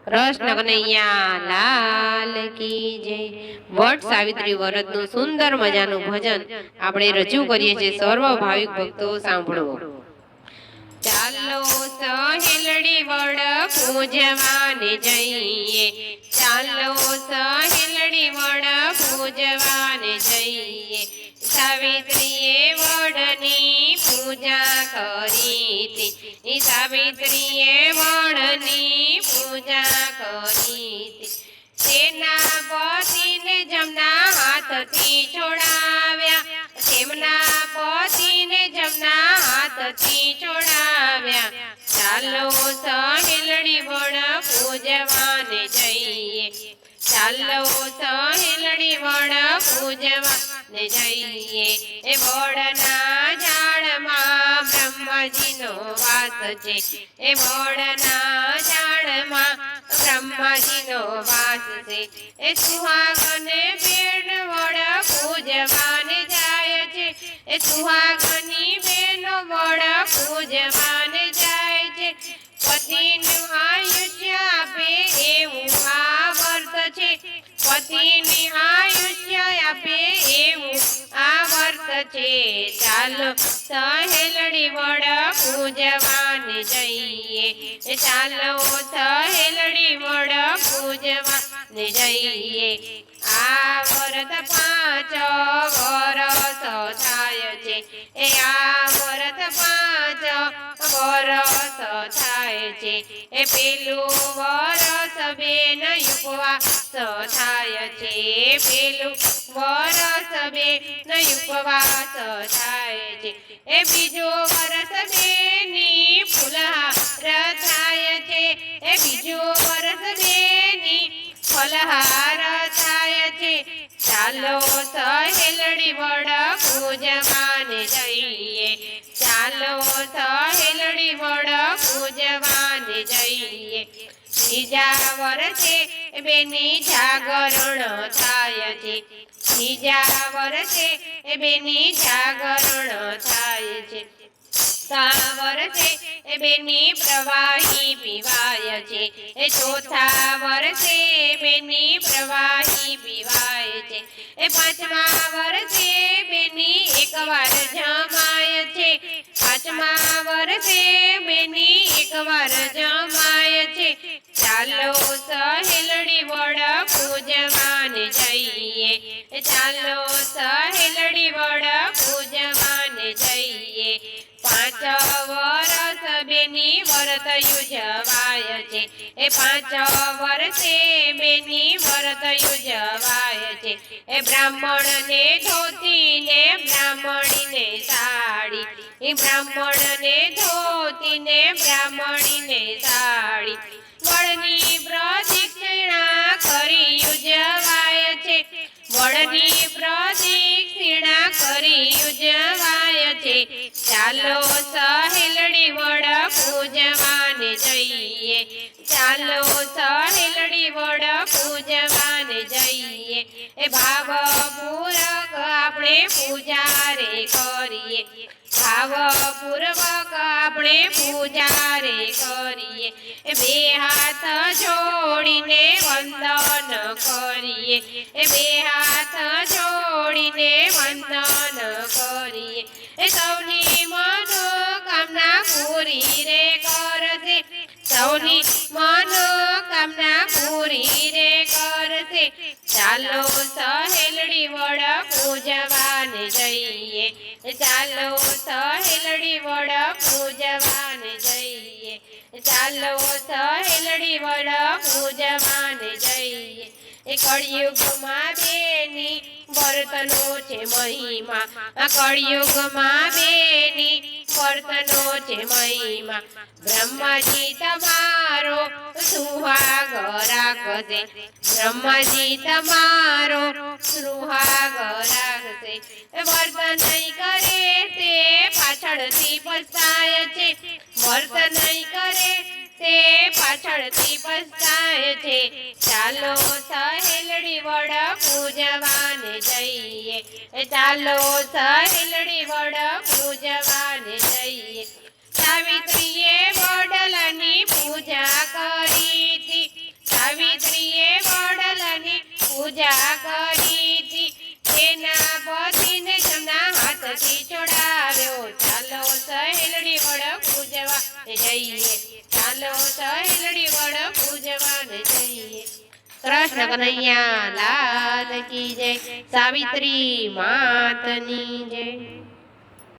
કૃષ્ણ કનૈયા લાલ કી જય। વટ સાવિત્રી વ્રતનું સુંદર મજાનું ભજન આપણે રજૂ કરીએ છીએ। સર્વ ભાવિક ભક્તો સાંભળો। ચાલો સહેલડી વડ પૂજવાને જઈએ, ચાલો સહેલડી વડ પૂજવાને જઈએ। સાવિત્રીએ વડની પૂજા કરી તી, સાવિત્રીએ વડની પૂજા કરી તી। તેના પતિને જમના હાથથી છોડાવ્યા, તેમના પતિને જમના હાથથી છોડાવ્યા। ચાલો સહેલડી વડ પૂજવાને જઈએ, ચાલો સહેલડી વડ પૂજવાને જઈએ। એ વડના ઝાડમાં બ્રહ્માજીનો વાસ છે, એ વડના ઝાડમાં બ્રહ્માજીનો વાસ છે। એ સુહાગને બેન વડ પૂજવાને જાય છે, એ સુહાગની બેનો વડ પૂજવાને જાય છે। પતિનું આયુષ્ય આપે એવું આ વ્રત છે, પતિની આયુષ્ય આપે એવું આ વ્રત છે। ચાલો સહેલડી વડ પૂજવાને જઈએ, ચાલો સહેલડી વડ પૂજવાને જઈએ। આ વ્રત 5 વરસ થાય છે, એ આ વ્રત 5 વરસ થાય છે। એ પેલું વરસ બેન ઉપવાસ થાય છે, પેલું વરસ બેન ઉપવાસ થાય છે। એ બીજું વરસ બેની ફુલહાર થાય છે, એ બીજું વરસ બેની ફલહાર થાય છે। ચાલો સહેલડી વડ પૂજવાને જઈએ, ચાલો સહેલડી વડ પૂજવાને જઈએ। ત્રીજા વર્ષે બેની જાગરણ થાય છે, ત્રીજા વર્ષે બેની જાગરણ થાય છે। વર્ષે બેની પ્રવાહી પીવાય છે, એ ચોથા વર્ષે બેની પ્રવાહી પીવાય છે। એ 5મા વર્ષે બેની એકવાર જમાય છે, 5મા વર્ષે બેની એકવાર જમાય છે। ચાલો સહેલડી વડ પૂજવાને જઈએ, ચાલો સહેલડી વડ પૂજવાને જઈએ। 5 વરસ બેની વ્રત યુજવાય છે, એ 5 વર્ષે બેની વ્રત યુજવાય છે। એ બ્રાહ્મણને ધોતીને બ્રાહ્મણીને સાડી, એ બ્રાહ્મણને ધોતીને બ્રાહ્મણીને સાડી। વડની પ્રદક્ષિણા કરી યુજવાય છે, વડની પ્રદક્ષિણા કરી યુજવાય છે। ચાલો સહેલડી વડ પૂજવાને જઈએ, ચાલો સહેલડી વડ પૂજવાને જઈએ। એ ભાવપૂર્વક આપણે પૂજા રે કરીએ, ભાવપૂર્વક આપણે પૂજા રે કરીએ। એ 2 હાથ જોડીને વંદન કરીએ, એ 2 હાથ જોડીને વંદન કરીએ। એ સૌની મનોકામના પૂરી રે કરશે, સૌની મનોકામના પૂરી રે કરશે। ચાલો સહેલડી વડ પૂજવાને જઈએ, ચાલો સહેલડી વડ પૂજવાને જઈએ, ચાલો સહેલડી વડ પૂજવાને જઈએ। એ કળિયુગમાં બેની વર્તનો છે મહિમા, આ કળિયુગમાં બેની વર્તનો છે મહિમા। બ્રહ્માજી તમારો સુહાગ રાખશે, બ્રહ્માજી તમારો સુહાગ રાખશે। વર્તન નહીં કરે તે પાછળથી પસ્તાય છે, વર્તન નહીં કરે તે પાછળથી પસ્તાય છે। ચાલો સહેલડી વડ પૂજવાને જઈએ, ચાલો સહેલડી વડ પૂજવાને જઈએ। સાવિત્રીએ વડલાની પૂજા કરી તી, પૂજા કરી હતી તેના પતિને જમના હાથથી છોડાવ્યો ચાલો સહેલડી વડ પૂજવા જઈએ ચાલો સહેલડી વડ પૂજવા જઈએ કૃષ્ણ કનૈયા લાલ કી જય સાવિત્રી માતની જય